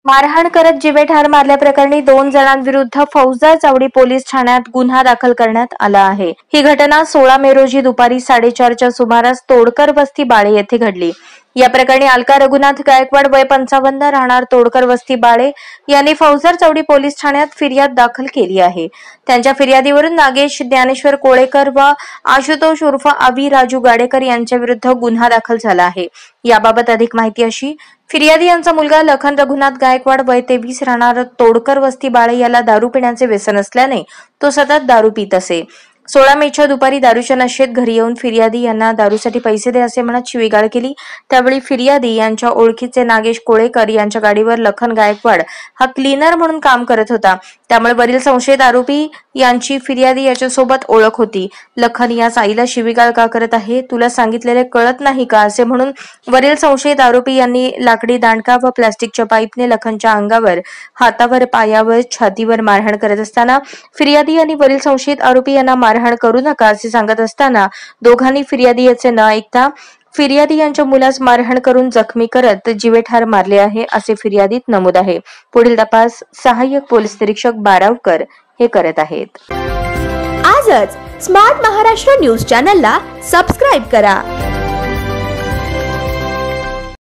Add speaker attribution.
Speaker 1: मारहाण करत जीवे ठार मारल्याप्रकरणी 2 जणांविरुद्ध फौजदार चावडी पोलीस ठाण्यात गुन्हा दाखल करण्यात आला आहे। ही घटना 16 मे रोजी दुपारी 4:30च्या सुमारास तोडकर वस्ती बाळे येथे घडली। या प्रकरणी अलका रघुनाथ गायकवाड वय 55 राहणार तोडकर वस्ती बाळे यांनी फौजदार चावडी पोलीस ठाण्यात फिर्याद दाखल केली आहे। त्यांच्या फिर्यादीवरून नागेश ज्ञानेश्वर कोळेकर व आशुतोष उर्फ अवी राजू गाडेकर यांच्या विरुद्ध गुन्हा दाखल झाला आहे। याबाबत अधिक माहिती अशी, फिर्यादी यांचा मुलगा लखन रघुनाथ गायकवाड वय 23 राहणार तोडकर वस्ती बाळे याला दारू पिण्याचे व्यसन असल्याने तो सतत दारू पित असे। 16 मेच्या दुपारी दारूच्या नशेत घरी येऊन फिर्यादी यांना दारूसाठी पैसे दे असे म्हणत शिवीगाळ केली। त्यावेळी फिर्यादी यांच्या ओळखीचे नागेश कोळेकर यांच्या गाडीवर लखन गायकवाड हा क्लीनर म्हणून काम करत होता, त्यामुळे वरील संशयित आरोपी यांची फिर्यादी याच्यासोबत ओळख होती। लखन याच आईला शिवीगाळ का करत आहे, तुला सांगितलेले कळत नाही का असे म्हणून वरील संशयित आरोपी यांनी लाकडी दांडका व प्लास्टिकच्या पाईपने लखनच्या अंगावर, हातावर, पायावर, छातीवर मारहाण करत असताना फिर्यादी यांनी वरील संशयित आरोपी यांना मारहाण करू नका असे सांगत असताना दोघांनी फिर्यादी याचे न ऐकता फिर्यादी यांच्या मुलास मारहाण करून जखमी करत जीवे ठार मारले आहे असे फिर्यादीत नमूद आहे। पुढील तपास सहाय्यक पोलीस निरीक्षक बारावकर हे करत आहेत।
Speaker 2: आजच स्मार्ट महाराष्ट्र न्यूज चॅनलला सबस्क्राइब करा।